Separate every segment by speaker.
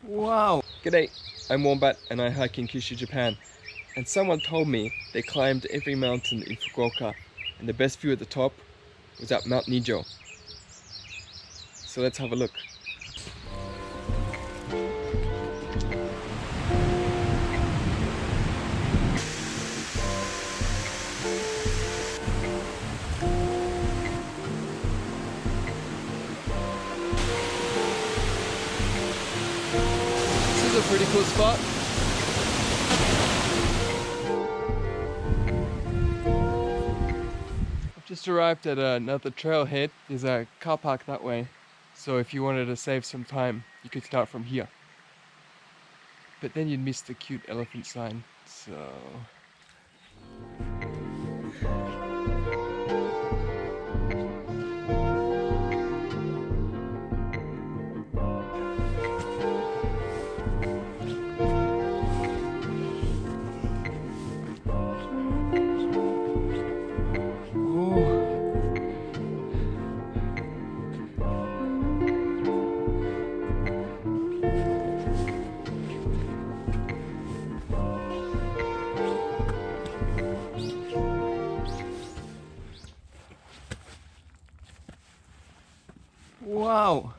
Speaker 1: Wow! G'day, I'm Wombat and I hike in Kyushu, Japan. And someone told me they climbed every mountain in Fukuoka and the best view at the top was at Mount Nijo. So let's have a look. This is a pretty cool spot. I've just arrived at another trailhead. There's a car park that way. So if you wanted to save some time, you could start from here. But then you'd miss the cute elephant sign, so... Wow!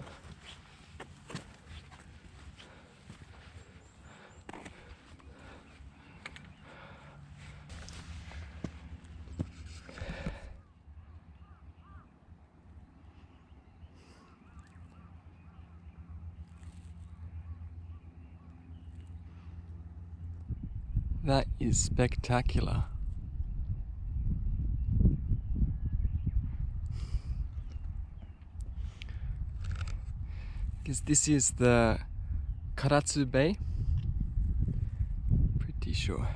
Speaker 1: That is spectacular. Because this is the Karatsu Bay. Pretty sure.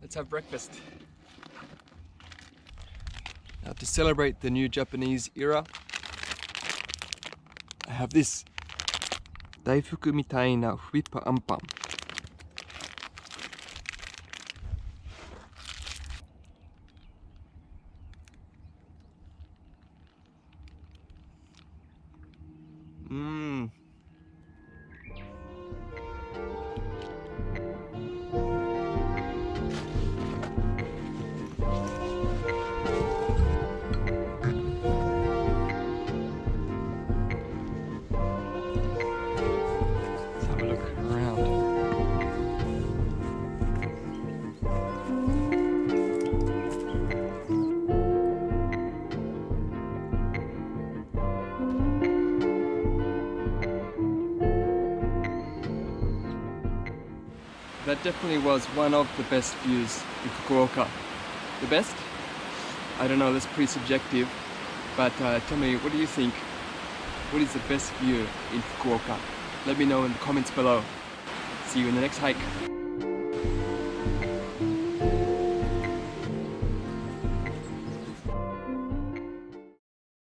Speaker 1: Let's have breakfast. Now to celebrate the new Japanese era, I have this daifuku mitai na whip anpan. That definitely was one of the best views in Fukuoka. The best? I don't know, that's pretty subjective. But tell me, what do you think? What is the best view in Fukuoka? Let me know in the comments below. See you in the next hike.